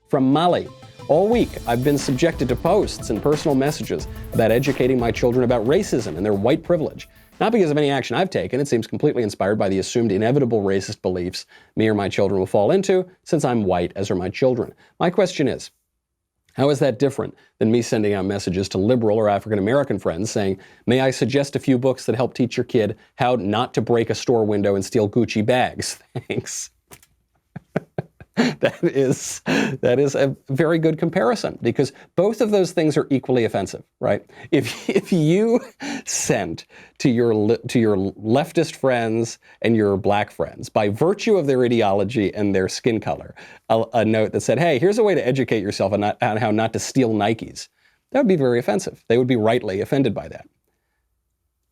From Mali. All week, I've been subjected to posts and personal messages about educating my children about racism and their white privilege. Not because of any action I've taken, it seems completely inspired by the assumed inevitable racist beliefs me or my children will fall into, since I'm white, as are my children. My question is, how is that different than me sending out messages to liberal or African-American friends saying, may I suggest a few books that help teach your kid how not to break a store window and steal Gucci bags? Thanks. That is a very good comparison, because both of those things are equally offensive, right? If you sent to your leftist friends and your black friends, by virtue of their ideology and their skin color, a note that said, hey, here's a way to educate yourself on how not to steal Nikes, that would be very offensive. They would be rightly offended by that.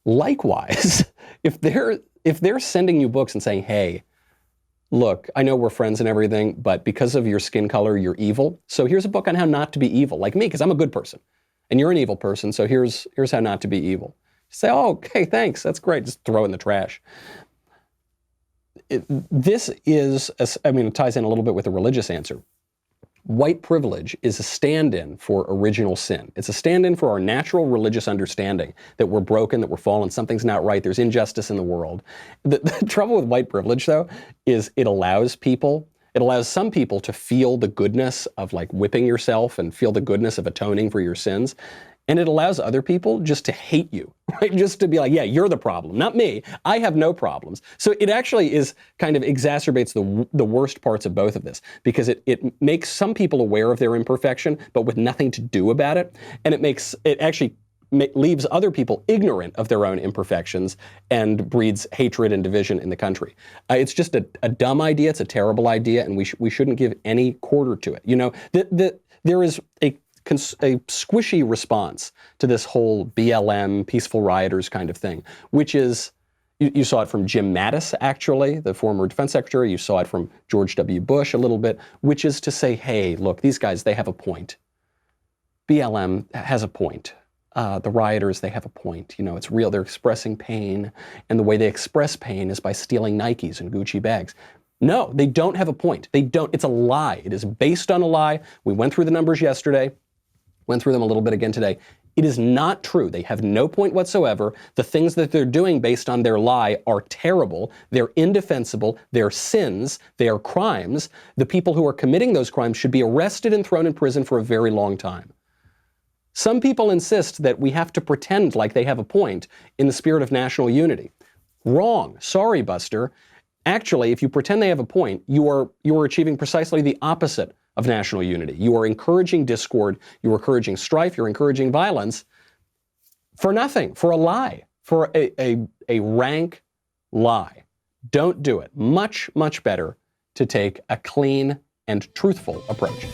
Likewise, if they're sending you books and saying, hey, look, I know we're friends and everything, but because of your skin color, you're evil. So here's a book on how not to be evil, like me, because I'm a good person. And you're an evil person, so here's how not to be evil. Say, oh, okay, thanks, that's great. Just throw it in the trash. It ties in a little bit with the religious answer. White privilege is a stand-in for original sin. It's a stand-in for our natural religious understanding that we're broken, that we're fallen, something's not right, there's injustice in the world. The trouble with white privilege, though, is it allows some people to feel the goodness of like whipping yourself and feel the goodness of atoning for your sins. And it allows other people just to hate you, right? Just to be like, yeah, you're the problem, not me. I have no problems. So it actually is kind of exacerbates the worst parts of both of this, because it makes some people aware of their imperfection, but with nothing to do about it. And it actually leaves other people ignorant of their own imperfections and breeds hatred and division in the country. It's just a dumb idea. It's a terrible idea, and we shouldn't give any quarter to it. You know, there is a squishy response to this whole BLM, peaceful rioters kind of thing, which is, you saw it from Jim Mattis, actually, the former defense secretary. You saw it from George W. Bush a little bit, which is to say, hey, look, these guys, they have a point. BLM has a point. The rioters, they have a point. You know, it's real. They're expressing pain, and the way they express pain is by stealing Nikes and Gucci bags. No, they don't have a point. They don't. It's a lie. It is based on a lie. We went through the numbers yesterday. Went through them a little bit again today. It is not true. They have no point whatsoever. The things that they're doing based on their lie are terrible. They're indefensible. They're sins. They are crimes. The people who are committing those crimes should be arrested and thrown in prison for a very long time. Some people insist that we have to pretend like they have a point in the spirit of national unity. Wrong. Sorry, Buster. Actually, if you pretend they have a point, you are achieving precisely the opposite of national unity. You are encouraging discord, you're encouraging strife, you're encouraging violence for nothing, for a lie, for a rank lie. Don't do it. Much, much better to take a clean and truthful approach.